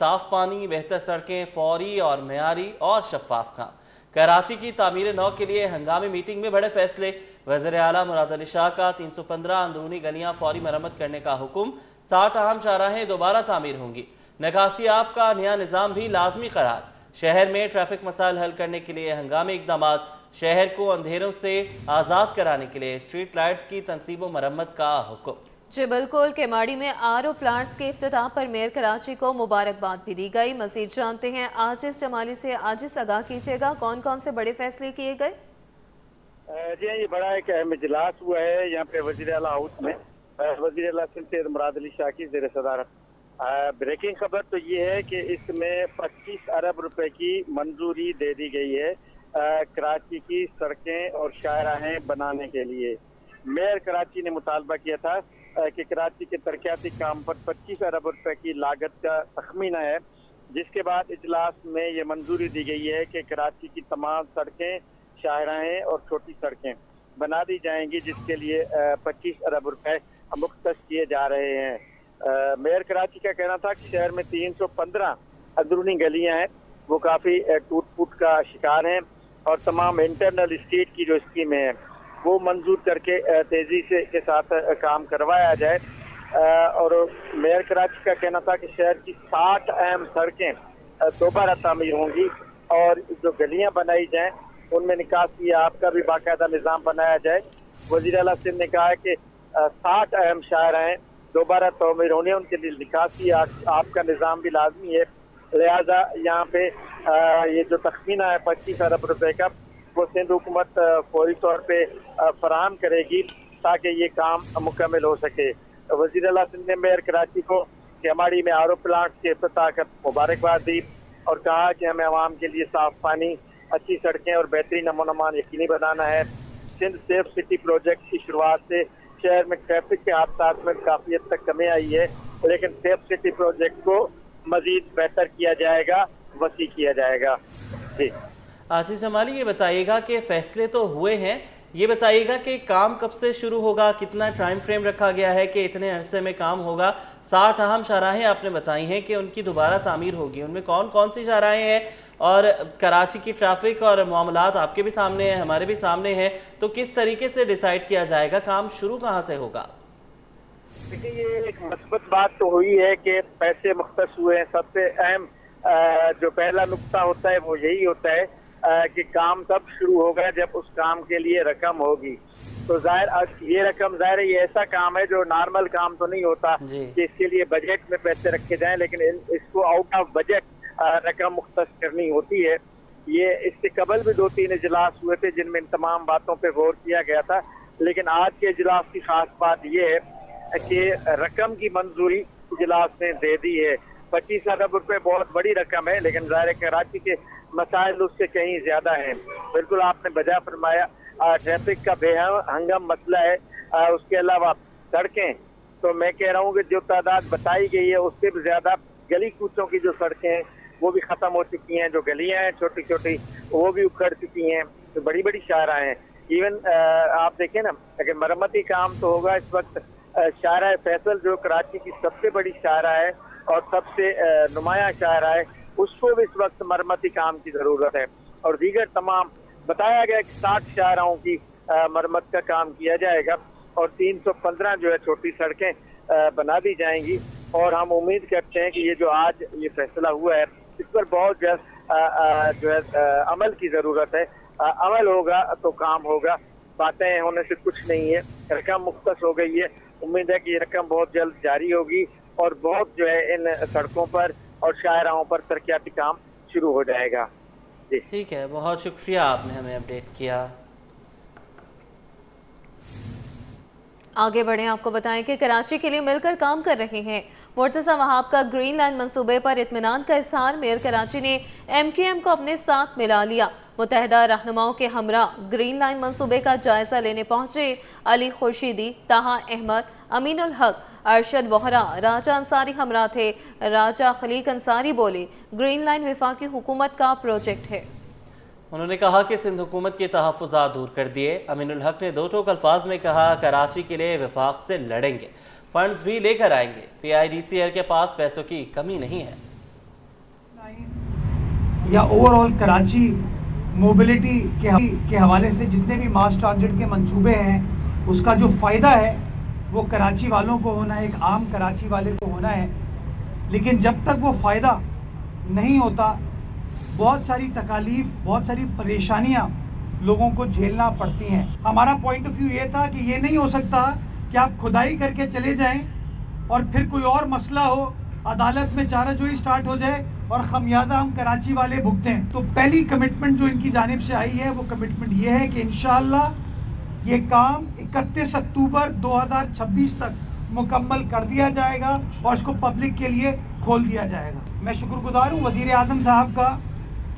साफ पानी, बेहतर सड़कें, फौरी और मेयारी और शफाफ काम। कराची की तामीर नौ के लिए हंगामी मीटिंग में बड़े फैसले। वज़ीर आला मुराद अली शाह का 315 अंदरूनी गलियां फौरी मरम्मत करने का हुक्म। 60 अहम शाहराहें दोबारा तामीर होंगी। निकासी आब का नया निज़ाम भी लाजमी करार। शहर में ट्रैफिक मसाइल हल करने के लिए हंगामी इक़दाम। शहर को अंधेरों से आज़ाद कराने के लिए स्ट्रीट लाइट्स की तनसीब व मरम्मत का हुक्म। जी बिल्कुल, केमाड़ी में आरओ प्लांट्स के इफ्तिताह पर मेयर कराची को मुबारकबाद भी दी गई। मजीद जानते हैं आजिज जमाली से। आजिज, आगाह कीजिएगा, कौन कौन से बड़े फैसले किए गए? जी ये बड़ा एक अहम इजलास हुआ है यहाँ पे वज़ीर आला हाउस में। वज़ीर आला सैयद मुराद अली शाह की ज़ेर सदारत। ब्रेकिंग खबर तो ये है कि इसमें 25 अरब रुपए की मंजूरी दे दी गई है कराची की सड़कें और शाहराहें बनाने के लिए। मेयर कराची ने मुतालबा किया था कि कराची के तरक्याती काम पर 25 अरब रुपए की लागत का तखमीना है, जिसके बाद इजलास में ये मंजूरी दी गई है कि कराची की तमाम सड़कें, शाहराहें और छोटी सड़कें बना दी जाएंगी, जिसके लिए 25 अरब रुपए मुख्तस किए जा रहे हैं। मेयर कराची का कहना था कि शहर में 315 अंदरूनी गलियां हैं, वो काफ़ी टूट फूट का शिकार हैं और तमाम इंटरनल स्ट्रीट की जो स्कीमें हैं वो मंजूर करके तेज़ी से के साथ काम करवाया जाए। और मेयर कराची का कहना था कि शहर की 60 अहम सड़कें दोबारा तामीर होंगी और जो गलियां बनाई जाएं उनमें निकासी आब का भी बाकायदा निज़ाम बनाया जाए। वज़ीर आला सिंध ने कहा है कि 60 अहम शाहराहें दोबारा तामीर होने, उनके लिए निकासी आब का निज़ाम भी लाजमी है। लिहाजा यहाँ पे ये जो तखमीना है 25 अरब रुपए का, वो सिंध हुकूमत फौरी तौर पे फराहम करेगी ताकि ये काम मुकम्मल हो सके। वज़ीर आला सिंध ने मेयर कराची को केमाड़ी में आरओ प्लांट्स के इफ्तिताह कर मुबारकबाद दी और कहा कि हमें आवाम के लिए साफ पानी, अच्छी सड़कें और बेहतरीन अमन-अमान यकीनी बनाना है। सिंध सेफ सिटी प्रोजेक्ट की शुरुआत से शहर में ट्रैफिक के हादसात में काफ़ी हद तक कमी आई है, लेकिन सेफ सिटी प्रोजेक्ट को मजीद बेहतर किया जाएगा, वसी किया जाएगा। जी आजिज जमाली, ये बताइएगा कि फैसले तो हुए हैं, ये बताइएगा कि काम कब से शुरू होगा, कितना टाइम फ्रेम रखा गया है कि इतने अरसे में काम होगा? 60 अहम शाहराहें आपने बताई हैं कि उनकी दोबारा तामीर होगी, उनमें कौन कौन सी शाहराहें हैं? और कराची की ट्रैफिक और मामलात आपके भी सामने हैं, हमारे भी सामने हैं, तो किस तरीके से डिसाइड किया जाएगा, काम शुरू कहाँ से होगा? देखिए, ये एक मस्बत बात तो हुई है कि पैसे मुख्तस हुए हैं। सबसे अहम जो पहला नुक्ता होता है वो यही होता है कि काम तब शुरू होगा जब उस काम के लिए रकम होगी। तो ये रकम ज़ाहिर है, ये ऐसा काम है जो नॉर्मल काम तो नहीं होता कि इसके लिए बजट में पैसे रखे जाएं, लेकिन इसको आउट ऑफ बजट रकम मुख्तस करनी होती है। ये इससे कबल भी 2-3 इजलास हुए थे जिनमें इन तमाम बातों पे गौर किया गया था, लेकिन आज के इजलास की खास बात ये है कि रकम की मंजूरी इजलास ने दे दी है। 25 अरब रुपए बहुत बड़ी रकम है, लेकिन ज़ाहिर कराची के मसाइल उससे कहीं ज्यादा हैं। बिल्कुल आपने बजा फरमाया, ट्रैफिक का बेहंगम मसला है। उसके अलावा सड़कें, तो मैं कह रहा हूँ कि जो तादाद बताई गई है उससे भी ज्यादा गली कूचों की जो सड़कें हैं वो भी खत्म हो चुकी हैं। जो गलियां हैं छोटी छोटी वो भी उखड़ चुकी हैं, तो बड़ी बड़ी शाहराहें हैं। इवन आप देखें ना, अगर मरम्मती काम तो होगा इस वक्त शाहराह फैसल जो कराची की सबसे बड़ी शाहराह है और सबसे नुमाया शाहराह है, उसको भी इस वक्त मरम्मती काम की जरूरत है। और दीगर तमाम बताया गया कि 60 शाहराहों की मरम्मत का काम किया जाएगा और 315 जो है छोटी सड़कें बना दी जाएंगी। और हम उम्मीद करते हैं कि ये जो आज ये फैसला हुआ है इस पर बहुत जल्द जो है अमल की जरूरत है। अमल होगा तो काम होगा, बातें होने से कुछ नहीं है। रकम मुख्तस हो गई है, उम्मीद है कि ये रकम बहुत जल्द जारी होगी और बहुत जो है इन सड़कों पर और शाहराहों पर तरक्याती काम शुरू हो जाएगा। जी ठीक है, बहुत शुक्रिया, आपने हमें अपडेट किया। आगे बढ़ें, आपको बताएं कि कराची के लिए मिलकर काम कर रहे हैं। मुर्तज़ा वहाब का ग्रीन लाइन मंसूबे पर इत्मीनान का इजहार। मेयर कराची ने MQM को अपने साथ मिला लिया। मुतहदा रहनुमाओं के हमरा ग्रीन लाइन मंसूबे का जायजा लेने पहुंचे। अली खुर्शीदी, ताहा अहमद, अमीन उल हक, अरशद वोहरा, राजा अंसारी हमरा थे। राजा खलीक अंसारी बोले, ग्रीन लाइन वफाकी हुकूमत का प्रोजेक्ट है। उन्होंने कहा कि सिंध हुकूमत के तहफ़्फ़ुज़ात दूर कर दिए। अमीनुल हक ने दो टोक अल्फाज में कहा, कराची के लिए वफाक से लड़ेंगे, फंड्स भी लेकर आएंगे। PIDCL के पास पैसों की कमी नहीं है। या ओवरऑल कराची मोबिलिटी के हवाले से जितने भी मास ट्रांजिट के मंसूबे हैं उसका जो फ़ायदा है वो कराची वालों को होना है, एक आम कराची वाले को होना है। लेकिन जब तक वो फ़ायदा नहीं होता बहुत सारी तकालीफ, बहुत सारी परेशानियां लोगों को झेलना पड़ती हैं। हमारा पॉइंट ऑफ व्यू ये था कि ये नहीं हो सकता कि आप खुदाई करके चले जाएं और फिर कोई और मसला हो, अदालत में चाराजोई स्टार्ट हो जाए और खमियाजा हम कराची वाले भुगतें। तो पहली कमिटमेंट जो इनकी जानिब से आई है वो कमिटमेंट ये है कि इंशाअल्लाह ये काम 31 अक्टूबर 2026 तक मुकम्मल कर दिया जाएगा और इसको पब्लिक के लिए खोल दिया जाएगा। मैं शुक्रगुजार हूँ वज़ीर आज़म साहब का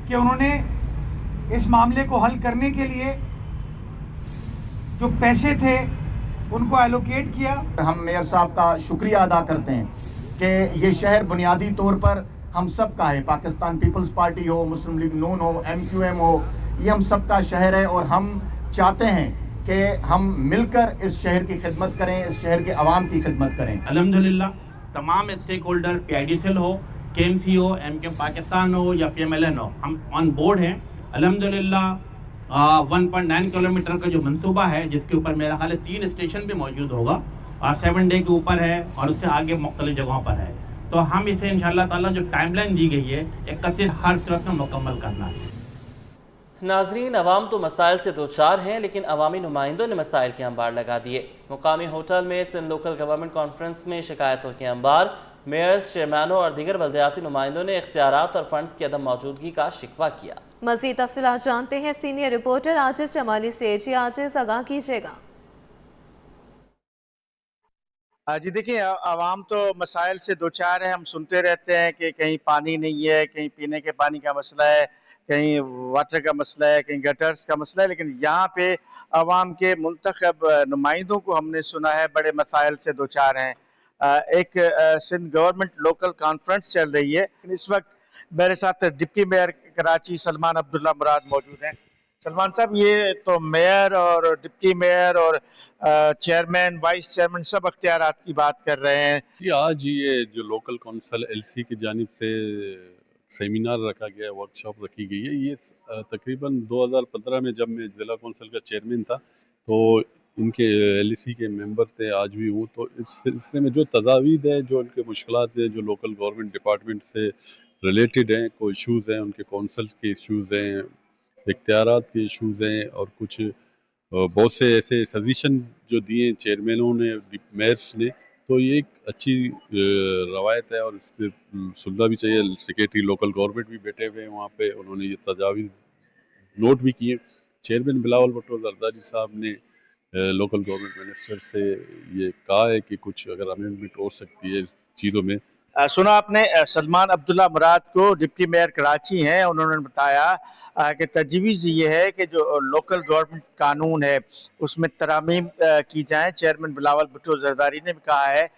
कि उन्होंने इस मामले को हल करने के लिए जो पैसे थे उनको एलोकेट किया। हम मेयर साहब का शुक्रिया अदा करते हैं कि ये शहर बुनियादी तौर पर हम सब का है, पाकिस्तान पीपल्स पार्टी हो, मुस्लिम लीग नून हो, MQM हो, ये हम सब का शहर है और हम चाहते हैं कि हम मिलकर इस शहर की खिदमत करें, इस शहर के अवाम की खिदमत करें। अल्हम्दुलिल्लाह तमाम स्टेक होल्डर PIDCL हो, KMC हो, MKM पाकिस्तान हो या PMLN हो, हम ऑन बोर्ड हैं। अल्हम्दुलिल्लाह 1.9 किलोमीटर का जो मंसूबा है जिसके ऊपर मेरा ख्याल है 3 स्टेशन भी मौजूद होगा और 7 डे के ऊपर है और उससे आगे मुख्तलिफ जगहों पर है, तो हम इसे इंशाअल्लाह ताला जो टाइमलाइन दी गई है 31 हर तरफ में मुकम्मल करना है। नाजरीन, अवाम तो मसाइल से दो चार हैं लेकिन अवामी नुमाइंदों ने मसाइल के अंबार लगा दिए। मुकामी होटल में सिंध लोकल गवर्नमेंट कॉन्फ्रेंस में शिकायतों के अंबार, मेयर्स, चेयरमैनों और दीगर बल्दियाती नुमाइंदों ने इख्तियारात और फंड्स की अदम मौजूदगी का शिकवा किया। मज़ीद तफसीलात जानते हैं सीनियर रिपोर्टर आजिज़ जमाली से। जी आजिज़, आगाह कीजिएगा। जी देखिए, आवाम तो मसाइल से दो चार है। हम सुनते रहते हैं कि कहीं पानी नहीं है, कहीं पीने के पानी का मसला है, कहीं वाटर का मसला है, कहीं गटर्स का मसला है, लेकिन यहाँ पे आवाम के मुंतखब नुमाइंदों को हमने सुना है बड़े मसाइल से दो चार हैं। एक सिंध गवर्नमेंट लोकल कॉन्फ्रेंस चल रही है। इस वक्त मेरे साथ डिप्टी मेयर कराची सलमान अब्दुल्ला मुराद मौजूद हैं। सलमान साहब, ये तो मेयर और डिप्टी मेयर और चेयरमैन, वाइस चेयरमैन सब अख्तियारात की बात कर रहे हैं। जी, आज ये जो लोकल कौंसिल LC की जानिब से सेमिनार रखा गया है, वर्कशॉप रखी गई है, ये तकरीबन 2015 में जब मैं ज़िला कौंसिल का चेयरमैन था तो इनके LC के मेंबर थे, आज भी हूँ। तो इस सिलसिले में जो तजावीज़ है, जो उनके मुश्किलात हैं, जो लोकल गवर्नमेंट डिपार्टमेंट से रिलेटेड हैं, कोई इशूज़ हैं, उनके कौंसल्स के इशूज़ हैं, इख्तियारात के इशूज़ हैं और कुछ बहुत से ऐसे सजेशन जो दिए चेयरमैनों ने, मेयर्स ने, तो ये एक अच्छी रवायत है और इस पर सुनना भी चाहिए। सेक्रेटरी लोकल गवर्नमेंट भी बैठे हुए हैं वहाँ पे, उन्होंने ये तजावीज़ नोट भी किए। चेयरमैन बिलावल भुट्टो जरदारी साहब ने लोकल गवर्नमेंट मिनिस्टर से ये कहा है कि कुछ अगर अमेंडमेंट हो सकती है इस चीज़ों में। सुना आपने सलमान अब्दुल्ला मुराद को, डिप्टी मेयर कराची हैं। उन्होंने बताया कि तजवीज़ ये है कि जो लोकल गवर्नमेंट कानून है उसमें तरामीम की जाएँ। चेयरमैन बिलावल भुट्टो जरदारी ने भी कहा है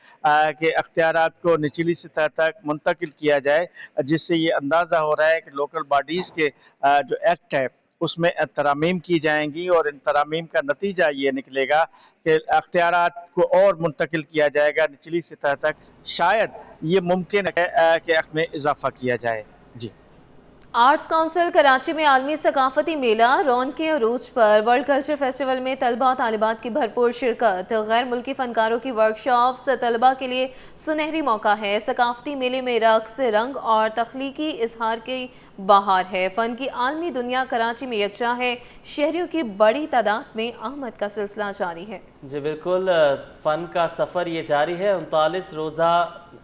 कि अख्तियारात को निचली सतह तक मुंतकिल किया जाए, जिससे ये अंदाज़ा हो रहा है कि लोकल बॉडीज़ के जो एक्ट है उसमें तरामीम की जाएंगी और इन तरामीम का नतीजा ये निकलेगा कि अख्तियारात को और मुंतकिल किया जाएगा निचली सतह तक। शायद ये मुमकिन है कि में इजाफा किया जाए। जी, आर्ट्स काउंसिल कराची में आलमी सकाफती मेला रौन के अरूज पर वर्ल्ड कल्चर फेस्टिवल में तलबा और तालिबात की भरपूर शिरकत, गैर मुल्की फनकारों की वर्कशॉप्स तलबा के लिए सुनहरी मौका है। सकाफती मेले में रक्स, रंग और तख्लीकी इजहार की बहार है। फ़न की आलमी दुनिया कराची में यकजा है। शहरियों की बड़ी तादाद में आमद का सिलसिला जारी है। जी बिल्कुल, फ़न का सफ़र ये जारी है। 39 रोज़ा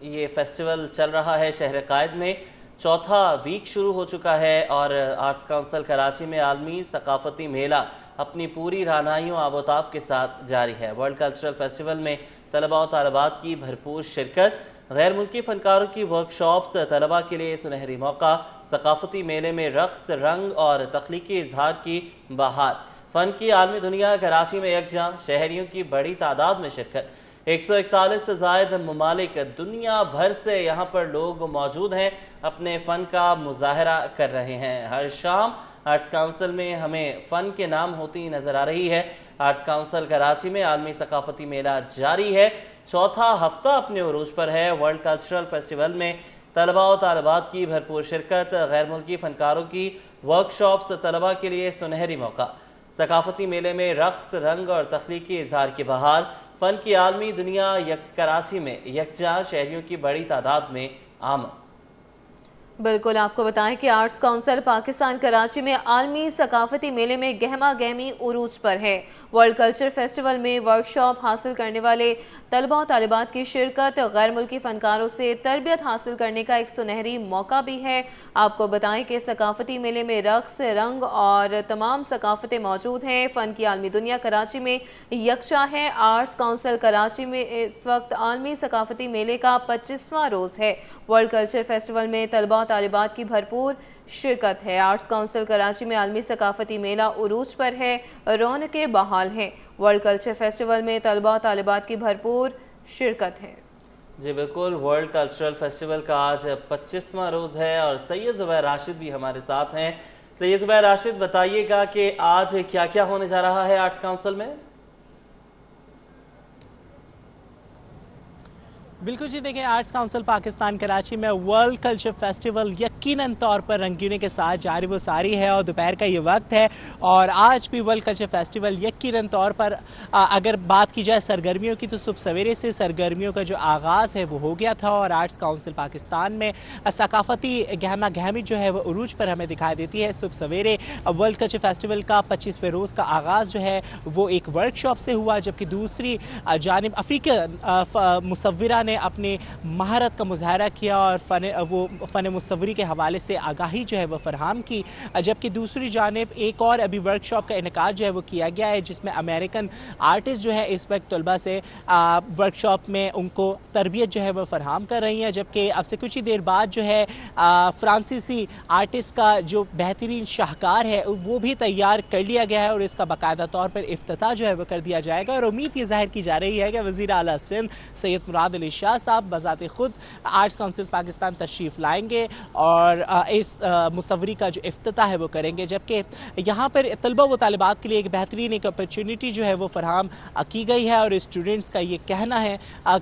ये फेस्टिवल चल रहा है शहर कायद में। चौथा वीक शुरू हो चुका है और आर्ट्स काउंसिल कराची में आलमी सकाफती मेला अपनी पूरी रानाइयों आबोताब के साथ जारी है। वर्ल्ड कल्चरल फेस्टिवल में तलबा और तालिबात की भरपूर शिरकत, गैर मुल्की फनकारों की वर्कशॉप्स, तलबा के लिए सुनहरी मौका, सकाफती मेले में रक्स, रंग और तख्लीकी इजहार की बहार। फ़न की आलमी दुनिया कराची में यकजा, शहरियों की बड़ी तादाद में शिरकत। 141 से ज़ायद ममालिक दुनिया भर से यहाँ पर लोग मौजूद हैं, अपने फ़न का मुजाहरा कर रहे हैं। हर शाम आर्ट्स काउंसिल में हमें फ़न के नाम होती नज़र आ रही है। आर्ट्स काउंसिल कराची में आलमी सकाफती मेला जारी है। चौथा हफ्ता अपने उरूज पर है। वर्ल्ड कल्चरल फेस्टिवल में طلباء و طالبات کی بھرپور شرکت، غیر ملکی فنکاروں کی ورکشاپس، طلباء کے لیے سنہری موقع۔ ثقافتی میلے میں رقص، رنگ اور تخلیقی اظہار کی بہار، فن کی عالمی دنیا کراچی میں یکجا، شہریوں کی بڑی تعداد میں آمد۔ بالکل، آپ کو بتائیں کہ آرٹس کونسل پاکستان کراچی میں عالمی ثقافتی میلے میں گہما گہمی عروج پر ہے۔ ورلڈ کلچر فیسٹیول میں ورکشاپ حاصل کرنے والے طلباء و طالبات کی شرکت، غیر ملکی فنکاروں سے تربیت حاصل کرنے کا ایک سنہری موقع بھی ہے۔ آپ کو بتائیں کہ ثقافتی میلے میں رقص، رنگ اور تمام ثقافتیں موجود ہیں۔ فن کی عالمی دنیا کراچی میں یکجا ہے۔ آرٹس کونسل کراچی میں اس وقت عالمی ثقافتی میلے کا 25واں روز ہے۔ ورلڈ کلچر فیسٹیول میں طلباء و طالبات کی بھرپور شرکت ہے۔ آرٹس کونسل کراچی میں عالمی ثقافتی میلہ عروج پر ہے، رونقیں بحال ہیں۔ ورلڈ کلچر فیسٹیول میں طلباء و طالبات کی بھرپور شرکت ہے۔ جی بالکل، ورلڈ کلچرل فیسٹیول کا آج 25واں روز ہے اور سید زبیر راشد بھی ہمارے ساتھ ہیں۔ سید زبیر راشد، بتائیے گا کہ آج کیا کیا ہونے جا رہا ہے آرٹس کونسل میں؟ بالکل جی، دیکھیں آرٹس کونسل پاکستان کراچی میں ورلڈ کلچر فیسٹیول یقیناً طور پر رنگینی کے ساتھ جاری و ساری ہے اور دوپہر کا یہ وقت ہے، اور آج بھی ورلڈ کلچر فیسٹیول یقیناً طور پر اگر بات کی جائے سرگرمیوں کی تو صبح سویرے سے سرگرمیوں کا جو آغاز ہے وہ ہو گیا تھا، اور آرٹس کونسل پاکستان میں ثقافتی گہما گہمی جو ہے وہ عروج پر ہمیں دکھائی دیتی ہے۔ صبح سویرے ورلڈ کلچر فیسٹیول کا 25ویں روز کا آغاز جو ہے وہ ایک ورک شاپ سے ہوا، جبکہ دوسری جانب افریقن مصورہ نے اپنی مہارت کا مظاہرہ کیا اور فن مصوری کے حوالے سے آگاہی جو ہے وہ فراہم کی، جبکہ دوسری جانب ایک اور ابھی ورک شاپ کا انعقاد جو ہے وہ کیا گیا ہے، جس میں امریکن آرٹسٹ جو ہے اس وقت طلبہ سے ورک شاپ میں ان کو تربیت جو ہے وہ فراہم کر رہی ہیں، جبکہ اب سے کچھ ہی دیر بعد جو ہے فرانسیسی آرٹسٹ کا جو بہترین شاہکار ہے وہ بھی تیار کر لیا گیا ہے، اور اس کا باقاعدہ طور پر افتتاح جو ہے وہ کر دیا جائے گا، اور امید یہ ظاہر کی جا رہی ہے کہ وزیر اعلیٰ سندھ سید مراد علی شاہ صاحب بذات خود آرٹس کونسل پاکستان تشریف لائیں گے اور اس مصوری کا جو افتتاح ہے وہ کریں گے، جبکہ یہاں پر طلبہ و طالبات کے لیے ایک بہترین ایک اپرچونٹی جو ہے وہ فراہم کی گئی ہے، اور اسٹوڈنٹس کا یہ کہنا ہے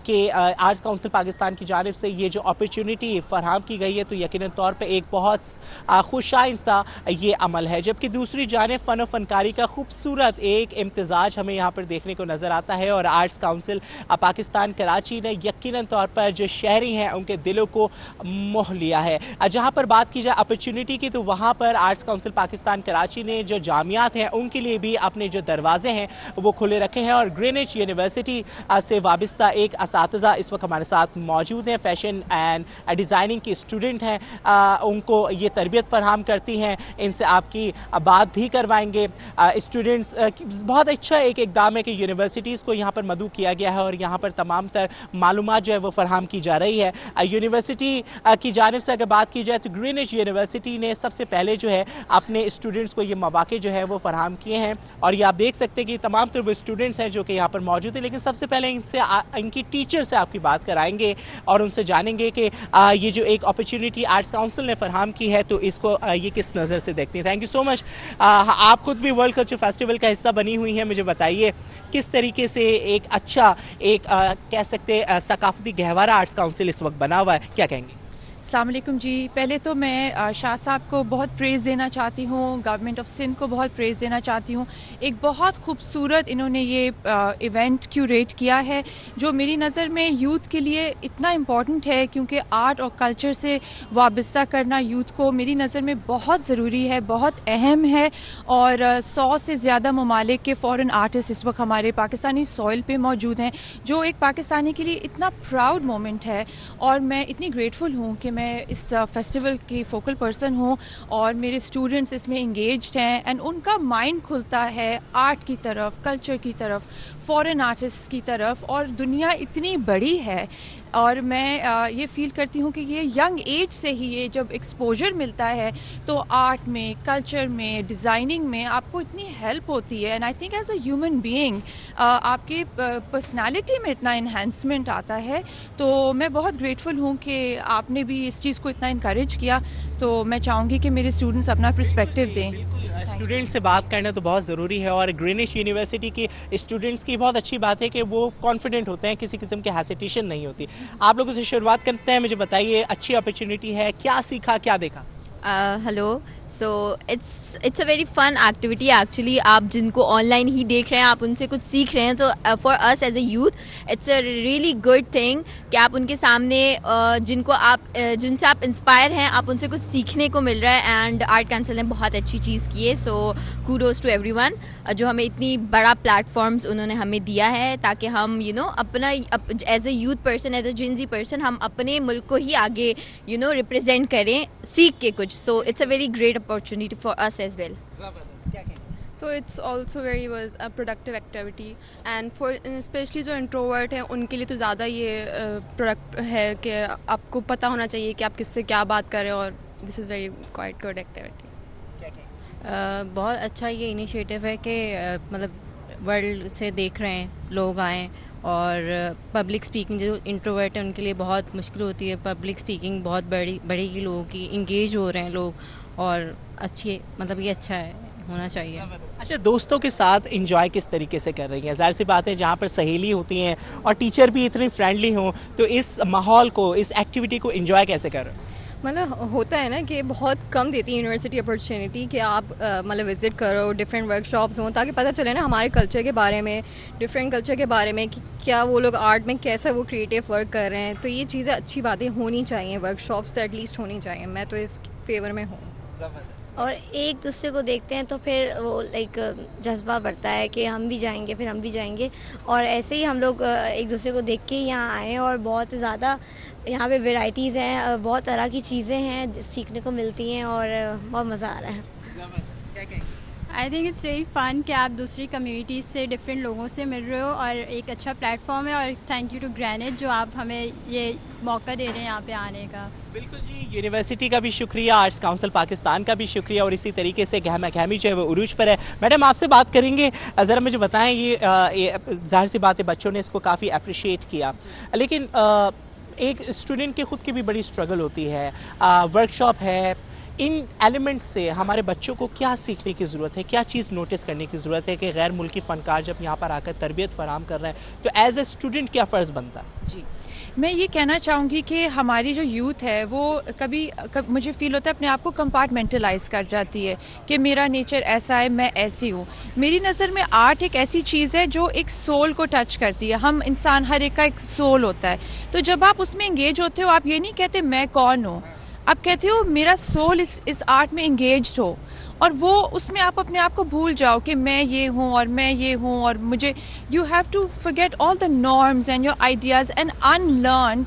کہ آرٹس کونسل پاکستان کی جانب سے یہ جو اپرچونٹی فراہم کی گئی ہے تو یقیناً طور پہ ایک بہت خوشائن سا یہ عمل ہے، جبکہ دوسری جانب فن و فنکاری کا خوبصورت ایک امتزاج ہمیں یہاں پر دیکھنے کو نظر آتا ہے، اور آرٹس کونسل پاکستان کراچی نے یقیناً طور پر جو شہری ہیں ان کے دلوں کو موہ لیا ہے۔ جہاں پر بات کی جائے اپرچونٹی کی تو وہاں پر آرٹس کونسل پاکستان کراچی نے جو جامعات ہیں ان کے لیے بھی اپنے جو دروازے ہیں وہ کھلے رکھے ہیں، اور گرینوچ یونیورسٹی سے وابستہ ایک اساتذہ اس وقت ہمارے ساتھ موجود ہیں، فیشن اینڈ ڈیزائننگ کی اسٹوڈنٹ ہیں، ان کو یہ تربیت فراہم کرتی ہیں، ان سے آپ کی بات بھی کروائیں گے۔ اسٹوڈنٹس بہت اچھا ایک اقدام ہے کہ یونیورسٹیز کو یہاں پر مدعو کیا گیا ہے اور یہاں پر تمام تر معلومات جو ہے وہ فراہم کی جا رہی ہے۔ یونیورسٹی کی جانب سے اگر بات کی جائے تو گرینوچ یونیورسٹی نے سب سے پہلے جو ہے اپنے اسٹوڈنٹس کو یہ مواقع جو ہے وہ فراہم کیے ہیں، اور یہ آپ دیکھ سکتے ہیں کہ تمام تر وہ اسٹوڈنٹس ہیں جو کہ یہاں پر موجود ہیں، لیکن سب سے پہلے ان کی ٹیچر سے آپ کی بات کرائیں گے اور ان سے جانیں گے کہ یہ جو ایک اپرچونٹی آرٹس کونسل نے فراہم کی ہے تو اس کو یہ کس نظر سے دیکھتے ہیں۔ تھینک یو سو مچ۔ آپ خود بھی ورلڈ کلچر فیسٹیول کا حصہ بنی ہوئی ہیں، مجھے بتائیے کس طریقے سے ایک اچھا ایک کہہ سکتے ثقافتی گہوارہ آرٹس کونسل اس وقت بنا ہوا ہے، کیا کہیں گے؟ السلام علیکم جی، پہلے تو میں شاہ صاحب کو بہت پریز دینا چاہتی ہوں، گورنمنٹ آف سندھ کو بہت پریز دینا چاہتی ہوں۔ ایک بہت خوبصورت انہوں نے یہ ایونٹ کیوریٹ کیا ہے جو میری نظر میں یوتھ کے لیے اتنا امپورٹنٹ ہے، کیونکہ آرٹ اور کلچر سے وابستہ کرنا یوتھ کو میری نظر میں بہت ضروری ہے، بہت اہم ہے، اور 100 سے زیادہ ممالک کے فورن آرٹسٹ اس وقت ہمارے پاکستانی سوئل پہ موجود ہیں، جو ایک پاکستانی کے لیے اتنا پراؤڈ مومنٹ ہے، اور میں اتنی گریٹفل ہوں کہ میں اس فیسٹیول کی فوکل پرسن ہوں اور میرے اسٹوڈنٹس اس میں انگیجڈ ہیں، اینڈ ان کا مائنڈ کھلتا ہے آرٹ کی طرف، کلچر کی طرف، فورن آرٹسٹ کی طرف، اور دنیا اتنی بڑی ہے، اور میں یہ فیل کرتی ہوں کہ یہ ینگ ایج سے ہی یہ جب ایکسپوجر ملتا ہے تو آرٹ میں، کلچر میں، ڈیزائننگ میں آپ کو اتنی ہیلپ ہوتی ہے، and I think as a human being آپ کے پرسنالٹی میں اتنا انہینسمنٹ آتا ہے، تو میں بہت گریٹفل ہوں کہ آپ نے بھی اس چیز کو اتنا انکریج کیا، تو میں چاہوں گی کہ میرے اسٹوڈنٹس اپنا پرسپیکٹیو دیں۔ اسٹوڈنٹ سے بات کرنا تو بہت ضروری ہے، اور گرینوچ یونیورسٹی کی اسٹوڈنٹس کی بہت اچھی بات ہے کہ وہ کانفیڈنٹ ہوتے ہیں، کسی قسم کی ہیسیٹیشن نہیں ہوتی۔ आप लोगों से शुरुआत करते हैं, मुझे बताइए अच्छी अपॉर्चुनिटी है, क्या सीखा क्या देखा? Hello so it's a very fun activity actually. आप जिनको ऑनलाइन ही देख रहे हैं आप उनसे कुछ सीख रहे हैं, तो for us as a youth it's a really good thing कि आप उनके सामने जिनसे आप इंस्पायर हैं आप उनसे कुछ सीखने को मिल रहा है. एंड आर्ट काउंसिल ने बहुत अच्छी चीज़ की है, सो कूडोज टू एवरीवन जो हमें इतनी बड़ा प्लेटफॉर्म्स उन्होंने हमें दिया है ताकि हम अपना as a youth person, as a Gen Z person हम अपने मुल्क को ही आगे रिप्रेजेंट करें सीख के कुछ. सो it's a very great opportunity for us as well. So it's also very was a productive activity and for especially जो introvert हैं उनके लिए तो ज़्यादा ये प्रोडक्ट है कि आपको पता होना चाहिए कि आप किससे क्या बात करें, और this is very quite good activity. बहुत अच्छा ये इनिशिएटिव है कि मतलब वर्ल्ड से देख रहे हैं लोग आएँ, और पब्लिक स्पीकिंग जो इंट्रोवर्ट है उनके लिए बहुत मुश्किल होती है. पब्लिक स्पीकिंग बहुत बढ़ेगी लोगों की, इंगेज हो रहे हैं लोग, और अच्छी मतलब ये अच्छा है, होना चाहिए. अच्छा, दोस्तों के साथ एंजॉय किस तरीके से कर रही हैं? ज़ाहिर सी बात है जहाँ पर सहेली होती हैं और टीचर भी इतने फ्रेंडली हों, तो इस माहौल को, इस एक्टिविटी को एंजॉय कैसे कर रहे हैं? मतलब होता है ना कि बहुत कम देती है यूनिवर्सिटी अपॉर्चुनिटी कि आप मतलब विज़िट करो, डिफरेंट वर्कशॉप्स हों, ताकि पता चले ना हमारे कल्चर के बारे में, डिफरेंट कल्चर के बारे में कि क्या वो लोग आर्ट में कैसा वो क्रिएटिव वर्क कर रहे हैं. तो ये चीज़ें अच्छी बातें होनी चाहिए, वर्कशॉप्स तो एटलीस्ट होनी चाहिए. मैं तो इस फेवर में हूँ. और एक दूसरे को देखते हैं तो फिर वो लाइक जज्बा बढ़ता है कि हम भी जाएंगे, फिर हम भी जाएंगे, और ऐसे ही हम लोग एक दूसरे को देख के यहाँ आए. और बहुत ज़्यादा यहाँ पे वैरायटीज़ हैं, बहुत तरह की चीज़ें हैं सीखने को मिलती हैं, और बहुत मज़ा आ रहा है. I think it's very fun कि आप दूसरी कम्युनिटीज़ से डिफरेंट लोगों से मिल रहे हो, और एक अच्छा प्लेटफॉर्म है. और थैंक यू टू ग्रेनेड जो आप हमें ये मौका दे रहे हैं यहाँ पे आने का. बिल्कुल जी, यूनिवर्सिटी का भी शुक्रिया, आर्ट्स काउंसिल पाकिस्तान का भी शुक्रिया, और इसी तरीके से गहमा गहमी जो है वो उरूज पर है. मैडम आपसे बात करेंगे, ज़रा मुझे बताएं ये ज़ाहिर सी बात है बच्चों ने इसको काफ़ी अप्रिशिएट किया, लेकिन एक स्टूडेंट की ख़ुद की भी बड़ी स्ट्रगल होती है. वर्कशॉप है, इन एलिमेंट से हमारे बच्चों को क्या सीखने की ज़रूरत है, क्या चीज़ नोटिस करने की ज़रूरत है कि गैर मुल्की फ़नकार जब यहाँ पर आकर तरबियत फराहम कर रहे हैं तो एज ए स्टूडेंट क्या फ़र्ज़ बनता है? जी, मैं ये कहना चाहूँगी कि हमारी जो यूथ है वो कभी मुझे फ़ील होता है अपने आप को कंपार्टमेंटलाइज कर जाती है कि मेरा नेचर ऐसा है, मैं ऐसी हूँ. मेरी नज़र में आर्ट एक ऐसी चीज़ है जो एक सोल को टच करती है. हम इंसान हर एक का एक सोल होता है, तो जब आप उसमें इंगेज होते हो आप ये नहीं कहते मैं कौन हूँ, आप कहते हो मेरा सोल इस आर्ट में इंगेज्ड हो, और वो उसमें आप अपने आप को भूल जाओ कि मैं ये हूँ और मैं ये हूँ, और मुझे you have to forget all the norms and your ideas and unlearn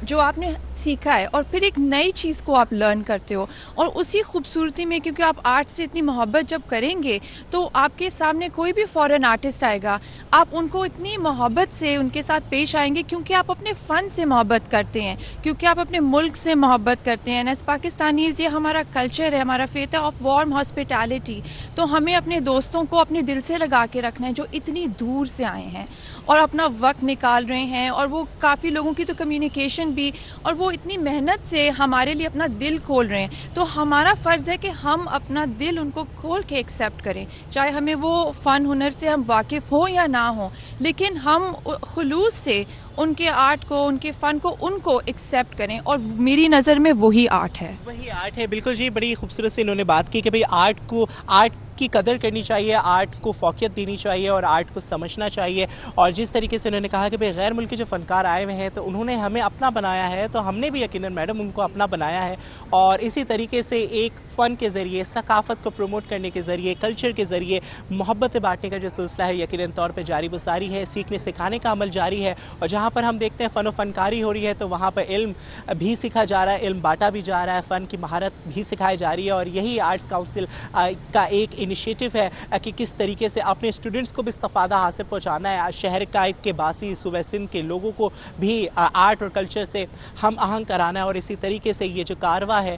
जो आपने सीखा है, और फिर एक नई चीज़ को आप लर्न करते हो. और उसी खूबसूरती में, क्योंकि आप आर्ट से इतनी मोहब्बत जब करेंगे तो आपके सामने कोई भी फॉरेन आर्टिस्ट आएगा, आप उनको इतनी मोहब्बत से उनके साथ पेश आएंगे क्योंकि आप अपने फ़न से मोहब्बत करते हैं, क्योंकि आप अपने मुल्क से मोहब्बत करते हैं. एज पाकिस्तानीज़ ये हमारा कल्चर है, हमारा फेथ है ऑफ वार्म हॉस्पिटैलिटी. तो हमें अपने दोस्तों को अपने दिल से लगा के रखना है जो इतनी दूर से आए हैं और अपना वक्त निकाल रहे हैं, और वो काफ़ी लोगों की तो कम्युनिकेशन भी, और वो इतनी मेहनत से हमारे लिए अपना दिल खोल रहे हैं. तो हमारा फ़र्ज़ है कि हम अपना दिल उनको खोल के एक्सेप्ट करें, चाहे हमें वो फ़न हुनर से हम वाकिफ़ हो या ना हो, लेकिन हम खुलूस से उनके आर्ट को, उनके फ़न को, उनको एक्सेप्ट करें. और मेरी नज़र में वही आर्ट है. वही आर्ट है, बिल्कुल जी. बड़ी खूबसूरत से इन्होंने बात की कि भाई आर्ट की कदर करनी चाहिए, आर्ट को फ़ौक़ियत देनी चाहिए और आर्ट को समझना चाहिए. और जिस तरीके से उन्होंने कहा कि भाई गैर मुल्की जो फ़नकार आए हुए हैं तो उन्होंने हमें अपना बनाया है, तो हमने भी यकीनन मैडम उनको अपना बनाया है. और इसी तरीके से एक फ़न के ज़रिए, सकाफ़त को प्रमोट करने के ज़रिए, कल्चर के ज़रिए मोहब्बत बांटने का जो सिलसिला है यकीनन तौर पर जारी व सारी है. सीखने सिखाने का अमल जारी है, और जहाँ पर हम देखते हैं फ़न व फ़नकारी हो रही है तो वहाँ पर इल्म भी सीखा जा रहा है, इल्म बांटा भी जा रहा है, फ़न की महारत भी सिखाई जा रही है. और यही आर्ट्स काउंसिल का एक इनिशिएटिव है कि किस तरीके से अपने स्टूडेंट्स को भी इस्तिफ़ादा हासिल पहुँचाना है, शहर के बासी सूबे सिंध के लोगों को भी आर्ट और कल्चर से हम आहंग कराना है. और इसी तरीके से ये जो कारवा है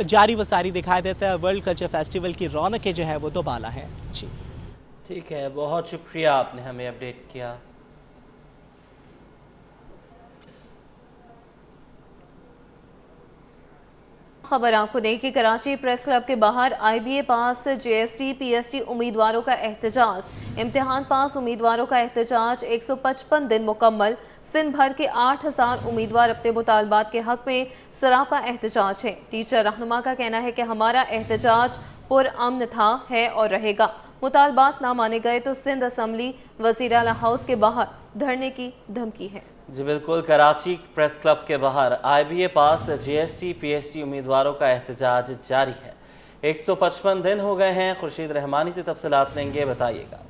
जारी व सारी दिखाई देता है. वर्ल्ड कल्चर फेस्टिवल की रौनकें जो है वो दोबाला हैं. जी ठीक है, बहुत शुक्रिया, आपने हमें अपडेट किया. खबर आपको दें कि कराची प्रेस क्लब के बाहर IBA पास JST PST उम्मीदवारों का एहतजाज. इम्तिहान पास उम्मीदवारों का एहतजाज 155 दिन मुकम्मल. सिंध भर के 8000 उम्मीदवार अपने मुतालबात के हक में सरापा एहतजाज है। टीचर रहनुमा का कहना है कि हमारा एहतजाज पुरअमन था, है और रहेगा। मुतालबात ना माने गए तो सिंध असम्बली वज़ीर आला हाउस के बाहर धरने की धमकी है। जी बिल्कुल, कराची प्रेस क्लब के बाहर IBA पास GST PhD उम्मीदवारों का एहतजाज जारी है। 155 दिन हो गए हैं। खुर्शीद रहमानी से तफसीलात लेंगे, बताइएगा।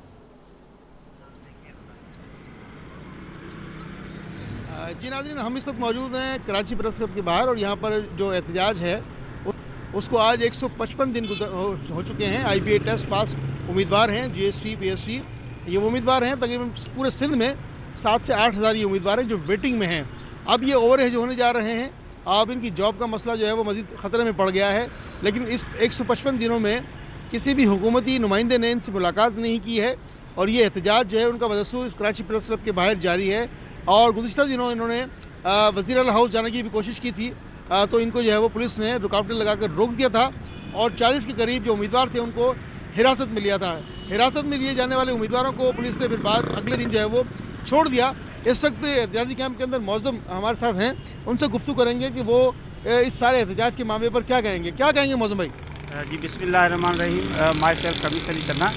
जी नाज़रीन, हम इस वक्त मौजूद हैं कराची प्रेस क्लब के बाहर और यहाँ पर जो एहतजाज है उसको आज 155 दिन हो चुके हैं। IBA टेस्ट पास उम्मीदवार हैं, GST PhD ये उम्मीदवार हैं। तकरीबन पूरे सिंध में 7 से 8 हज़ार ये उम्मीदवार हैं जो वेटिंग में हैं। अब ये ओवर एज होने जा रहे हैं। अब इनकी जॉब का मसला जो है वो मज़ीद ख़तरे में पड़ गया है। लेकिन इस 155 दिनों में किसी भी हुकूमती नुमाइंदे ने इनसे मुलाकात नहीं की है और ये एहतजाज जो है उनका बदस्तूर कराची प्रेस क्लब के बाहर जारी है। और गुज़िश्ता दिनों इन्होंने वज़ीर आला हाउस जाने की भी कोशिश की थी, तो इनको जो है वो पुलिस ने रुकावटें लगाकर रोक दिया था और 40 के करीब जो उम्मीदवार थे उनको हिरासत में लिया था। हिरासत में लिए जाने वाले उम्मीदवारों को पुलिस ने फिर बाद अगले दिन जो है वो छोड़ दिया। इस वक्त एहतजाजी कैंप के अंदर मौजूद हमारे साथ हैं, उनसे गुफ्तगू करेंगे कि वो इस सारे एहतजाज के मामले पर क्या कहेंगे मौजूद भाई। जी बिस्मिल्लाहिर्रहमानिर्रहीम, माई सेल्फ कमीस अली चन्ना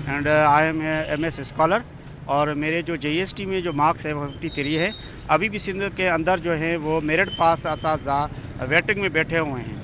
and I am MS scholar और मेरे जो GST में जो मार्क्स है वो 53 है। अभी भी सिंध के अंदर जो है वो मेरिट पास असातिज़ा वेटिंग में बैठे हुए हैं।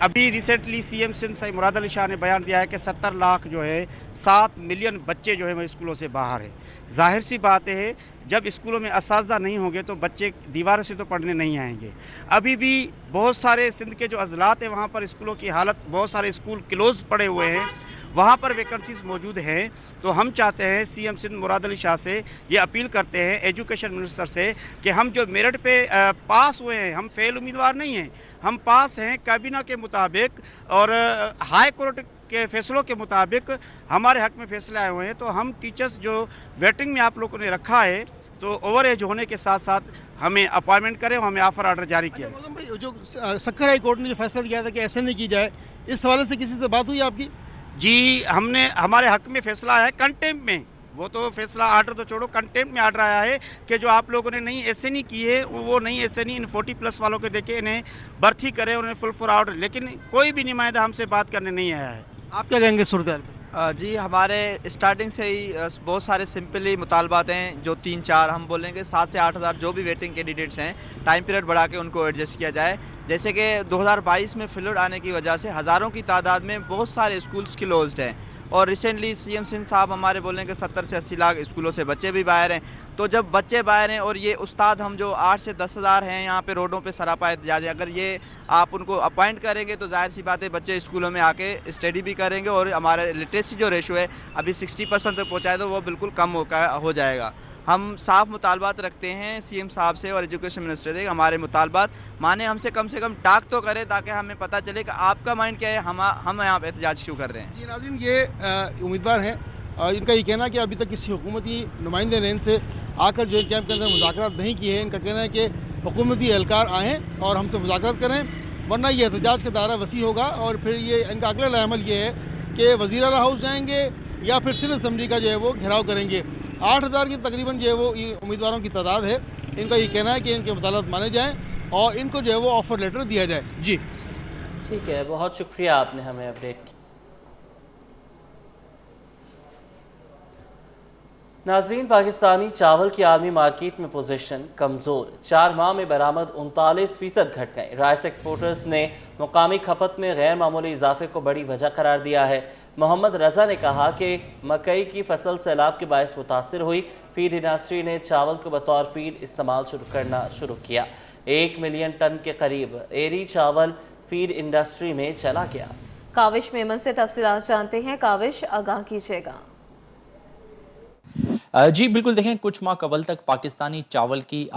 अभी रिसेंटली CM सिंध सईद मुराद अली शाह ने बयान दिया है कि 70 लाख जो है 7 मिलियन बच्चे जो है वो स्कूलों से बाहर है। जाहिर सी बात है जब स्कूलों में असातिज़ा नहीं होंगे तो बच्चे दीवारों से तो पढ़ने नहीं आएंगे। अभी भी बहुत सारे सिंध के जो अजलात है वहाँ पर स्कूलों की हालत, बहुत सारे स्कूल क्लोज पड़े हुए हैं, वहाँ पर वैकेंसीज मौजूद हैं। तो हम चाहते हैं CM सिंध मुराद अली शाह से ये अपील करते हैं एजुकेशन मिनिस्टर से कि हम जो मेरिट पे पास हुए हैं, हम फेल उम्मीदवार नहीं हैं, हम पास हैं काबीना के मुताबिक और हाई कोर्ट के फैसलों के मुताबिक हमारे हक में फैसले आए हुए हैं। तो हम टीचर्स जो वेटिंग में आप लोगों ने रखा है तो ओवर एज होने के साथ साथ हमें अपॉइंटमेंट करें, हमें ऑफर ऑर्डर जारी किया। जो सक्कर हाई कोर्ट ने जो फैसला किया था कि ऐसे नहीं की जाए, इस हवाले से किसी से बात हुई आपकी? जी हमने हमारे हक में फैसला आया है कंटेम्प्ट में, वो तो फैसला आर्डर तो छोड़ो, कंटेम्प्ट में आर्डर आया है कि जो आप लोगों ने नहीं ऐसे नहीं की है वो नहीं ऐसे नहीं, इन 40+ वालों के देखे इन्हें भर्ती करें, उन्हें फुल फॉर आउट, लेकिन कोई भी नुमाइंदा हमसे बात करने नहीं आया है। आप क्या कहेंगे सूरत? जी हमारे स्टार्टिंग से ही बहुत सारे सिंपली मुतालबात हैं जो 3-4 हम बोलेंगे 7 से 8 हज़ार जो भी वेटिंग कैंडिडेट्स हैं टाइम पीरियड बढ़ा के उनको एडजस्ट किया जाए। जैसे कि 2022 में फ्लड आने की वजह से हज़ारों की तादाद में बहुत सारे स्कूल्स क्लोज्ड हैं और रिसेंटली CM सिंध साहब हमारे बोलें कि 70 से 80 लाख स्कूलों से बच्चे भी बाहर हैं। तो जब बच्चे बाहर हैं और ये उस्ताद हम जो 8 से 10 हज़ार हैं यहाँ पे रोडों पे सरापा एहतजाज है, अगर ये आप उनको अपॉइंट करेंगे तो जाहिर सी बात है बच्चे स्कूलों में आके स्टडी भी करेंगे और हमारा लिटरेसी जो रेशो है अभी 60% तक पहुँचाए तो वो बिल्कुल कम हो जाएगा। हम साफ मुतालबात रखते हैं CM साहब से और एजुकेशन मिनिस्टर से, हमारे मुतालबात माने, हमसे कम से कम टाक तो करें ताकि हमें पता चले कि आपका माइंड क्या है, हम यहाँ पे एहतजाज क्यों कर रहे हैं। जी नाज़रीन, ये उम्मीदवार हैं और इनका ये कहना है कि अभी तक किसी हुकूमती नुमाइंदे ने इनसे आकर जो कैंप के अंदर मुज़ाकरात नहीं किए हैं। इनका कहना है कि हुकूमती एहलकार आएँ और हमसे मुज़ाकरात करें, वरना ये एहतजाज का दायरा वसी होगा और फिर ये इनका अगला अमल ये है कि वज़ीर आला हाउस जाएंगे या फिर सिंध असम्बली का जो है वो घेराव करेंगे। 8,000 की तकरीबन जो है वो उम्मीदवारों की तादाद है। इनका ये कहना है कि इनके मुतालबात माने जाएं और इनको जो है वो ऑफर लेटर दिया जाए। जी ठीक है, बहुत शुक्रिया आपने हमें अपडेट किया। नाजरीन, पाकिस्तानी चावल की आलमी मार्केट में पोजीशन कमजोर, 4 माह में बरामद 39% घट गए। राइस एक्सपोर्टर्स ने मुकामी खपत में गैर मामूली इजाफे को बड़ी वजह करार दिया है। मोहम्मद रजा ने कहा कि मकई की फसल सैलाब के बायस मुतासर हुई। फीड इंडस्ट्री ने चावल को बतौर फीड इस्तेमाल करना शुरू किया। 1 मिलियन टन के करीब एरी चावल फीड इंडस्ट्री में चला गया। काविश मेमन से तफसीलात जानते हैं। काविश, आगाह कीजिएगा। जी बिल्कुल, देखें कुछ माह कबल तक पाकिस्तानी चावल की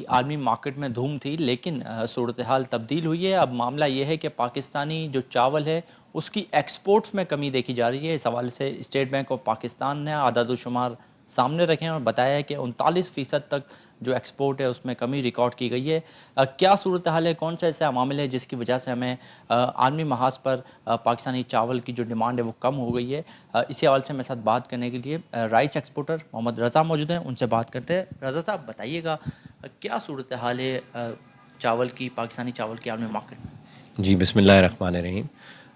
आलमी मार्केट में धूम थी, लेकिन सूरत हाल तब्दील हुई है। अब मामला ये है कि पाकिस्तानी जो चावल है उसकी एक्सपोर्ट्स में कमी देखी जा रही है। इस हवाले से स्टेट बैंक ऑफ पाकिस्तान ने आदाद शुमार सामने रखे हैं और बताया है कि 39% तक जो एक्सपोर्ट है उसमें कमी रिकॉर्ड की गई है। क्या सूरत हाल है, कौन सा ऐसा मामला है जिसकी वजह से हमें आलमी महाज पर पाकिस्तानी चावल की जो डिमांड है वो कम हो गई है? इसी हवाले से मेरे साथ बात करने के लिए राइस एक्सपोर्टर मोहम्मद रज़ा मौजूद हैं, उनसे बात करते हैं। रज़ा साहब बताइएगा, क्या सूरत हाल है चावल की, पाकिस्तानी चावल की आलमी मार्केट में? जी बिस्मिल्लाहिर्रहमानिर्रहीम।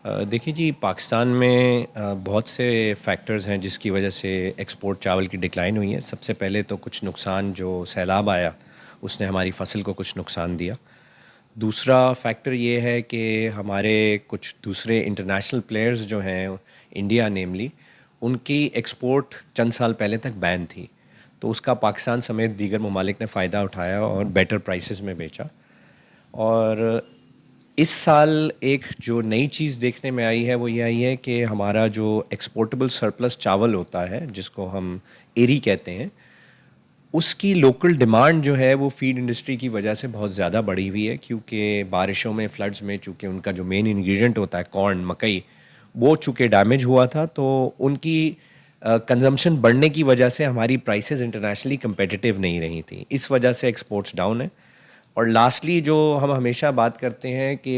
देखिए जी, पाकिस्तान में बहुत से फैक्टर्स हैं जिसकी वजह से एक्सपोर्ट चावल की डिक्लाइन हुई है। सबसे पहले तो कुछ नुकसान, जो सैलाब आया उसने हमारी फसल को कुछ नुकसान दिया। दूसरा फैक्टर ये है कि हमारे कुछ दूसरे इंटरनेशनल प्लेयर्स जो हैं, इंडिया नेमली, उनकी एक्सपोर्ट चंद साल पहले तक बैन थी, तो उसका पाकिस्तान समेत दीगर ममालिक ने फ़ायदा उठाया और बेटर प्राइसेस में बेचा। और इस साल एक जो नई चीज़ देखने में आई है वो ये आई है कि हमारा जो एक्सपोर्टेबल सरप्लस चावल होता है, जिसको हम एरी कहते हैं, उसकी लोकल डिमांड जो है वो फीड इंडस्ट्री की वजह से बहुत ज़्यादा बढ़ी हुई है, क्योंकि बारिशों में, फ्लड्स में, चूँकि उनका जो मेन इंग्रेडिएंट होता है कॉर्न, मकई, वो चूँकि डैमेज हुआ था, तो उनकी कंजम्पशन बढ़ने की वजह से हमारी प्राइसेस इंटरनेशनली कंपेटिटिव नहीं रही थी। इस वजह से एक्सपोर्ट्स डाउन है। और लास्टली जो हम हमेशा बात करते हैं कि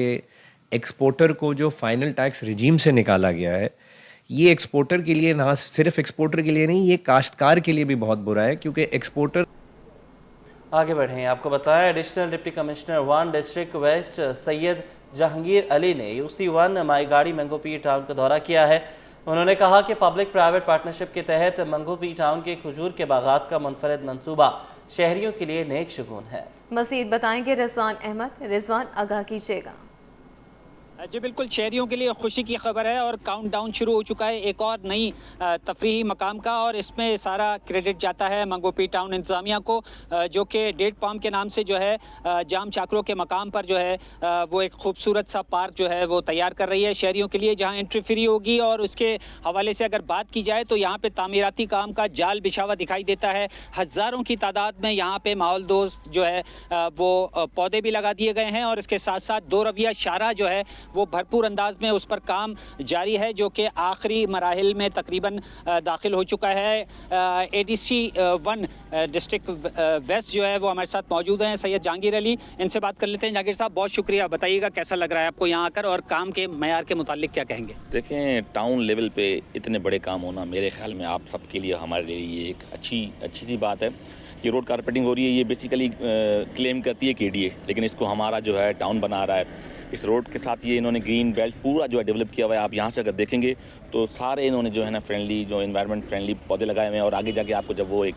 एक्सपोर्टर को जो फाइनल टैक्स रिजीम से निकाला गया है, ये एक्सपोर्टर के लिए, ना सिर्फ एक्सपोर्टर के लिए नहीं, ये काश्तकार के लिए भी बहुत बुरा है, क्योंकि एक्सपोर्टर। आगे बढ़ें, आपको बताया additional deputy commissioner 1 district west Syed Jahangir Ali ने UC1 माईगाड़ी मंगोपी टाउन का दौरा किया है। उन्होंने कहा कि पब्लिक प्राइवेट पार्टनरशिप के तहत मंगोपी टाउन के खजूर के बागात का मुनफरद मंसूबा शहरियों के लिए नेक शुगून है। मज़ीद बताएंगे रिजवान अहमद। रिजवान, आगाह कीजिएगा। जी बिल्कुल, शहरियों के लिए खुशी की खबर है और काउंटडाउन शुरू हो चुका है एक और नई तफरीही मकाम का, और इसमें सारा क्रेडिट जाता है मंगोपी टाउन इंतज़ामिया को, जो कि डेट पाम के नाम से जो है जाम चाकरों के मकाम पर जो है वो एक खूबसूरत सा पार्क जो है वो तैयार कर रही है शहरियों के लिए, जहां एंट्री फ्री होगी। और उसके हवाले से अगर बात की जाए तो यहाँ पर तामीराती काम का जाल बिछावा दिखाई देता है। हज़ारों की तादाद में यहाँ पर माहौल दोस्त जो है वो पौधे भी लगा दिए गए हैं, और इसके साथ साथ दो रविया शारा जो है वो भरपूर अंदाज में उस पर काम जारी है, जो कि आखिरी मराहिल में तकरीबन दाखिल हो चुका है। ADC 1 डिस्ट्रिक्ट वेस्ट जो है वो हमारे साथ मौजूद हैं, सैयद जहांगीर अली। इनसे बात कर लेते हैं। जहांगीर साहब, बहुत शुक्रिया। बताइएगा कैसा लग रहा है आपको यहाँ आकर, और काम के मयार के मुतालिक क्या कहेंगे? देखें, टाउन लेवल पे इतने बड़े काम होना मेरे ख्याल में आप सबके लिए, हमारे लिए एक अच्छी सी बात है। ये रोड कारपेटिंग हो रही है, ये बेसिकली क्लेम करती है KDA, लेकिन इसको हमारा जो है टाउन बना रहा है। इस रोड के साथ ये इन्होंने ग्रीन बेल्ट पूरा जो है डेवलप किया हुआ है। आप यहाँ से अगर देखेंगे तो सारे इन्होंने जो है ना फ्रेंडली, जो एनवायरनमेंट फ्रेंडली पौधे लगाए हुए हैं, और आगे जाके आपको जब वो एक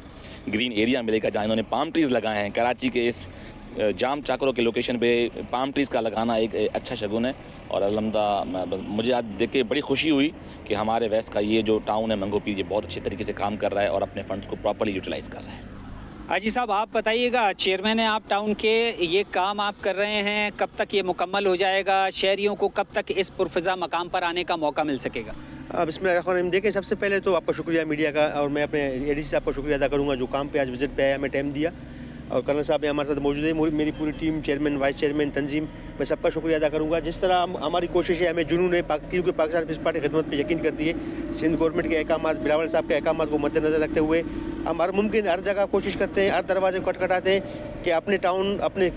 ग्रीन एरिया मिलेगा जहाँ इन्होंने पाम ट्रीज़ लगाए हैं। कराची के इस जाम चाकरों के लोकेशन पे पाम ट्रीज़ का लगाना एक अच्छा शगुन है, और अल्हम्दुलिल्लाह मुझे आज देख के बड़ी खुशी हुई कि हमारे वेस्ट का ये जो टाउन है मंगोपी, ये बहुत अच्छे तरीके से काम कर रहा है और अपने फंड्स को प्रॉपर्ली यूटिलाइज़ कर रहा है। हाजी साहब, आप बताइएगा, चेयरमैन हैं आप टाउन के, ये काम आप कर रहे हैं, कब तक ये मुकम्मल हो जाएगा? शहरियों को कब तक इस पुरफ़िज़ा मकाम पर आने का मौका मिल सकेगा? बिस्मिल्लाहिर्रहमानिर्रहीम। देखिए, सबसे पहले तो आपका शुक्रिया मीडिया का, और मैं अपने ADC साहब का शुक्रिया अदा करूँगा जो काम पे आज विज़िट पे आया, हमें टाइम दिया, और कर्नल साहब हमारे साथ मौजूद है, मेरी पूरी टीम, चेयरमैन, वाइस चेयरमैन, तंजीम, मैं सबका शुक्रिया अदा करूँगा। जिस तरह हमारी कोशिश है, हमें जुनून है, क्योंकि पाकिस्तान पीपल्स पार्टी खिदमत पर यकीन करती है। सिंध गवर्नमेंट के अहकाम, बिलावल साहब के अहकाम को मद्देनज़र रखते हुए हम हर मुमकिन हर जगह कोशिश करते हैं, हर दरवाजे को खटखटाते हैं कि अपने टाउन, अपने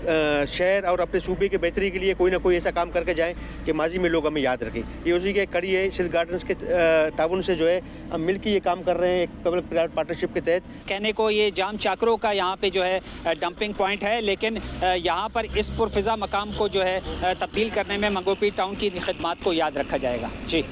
शहर और अपने सूबे की बेहतरी के लिए कोई ना कोई ऐसा काम करके जाएं कि माजी में लोग हमें याद रखें। ये उसी की कड़ी है। सिल्क गार्डन्स के ताउन से जो है हम मिलकर ये काम कर रहे हैं, एक पब्लिक प्राइवेट पार्टनरशिप के तहत। कहने को ये जाम चाकरों का यहाँ पे जो है डंपिंग पॉइंट है, लेकिन यहाँ पर इस पुरफ़िज़ा मकाम को जो है तब्दील करने में मंगोपी टाउन की खिदमात को याद रखा जाएगा। जी।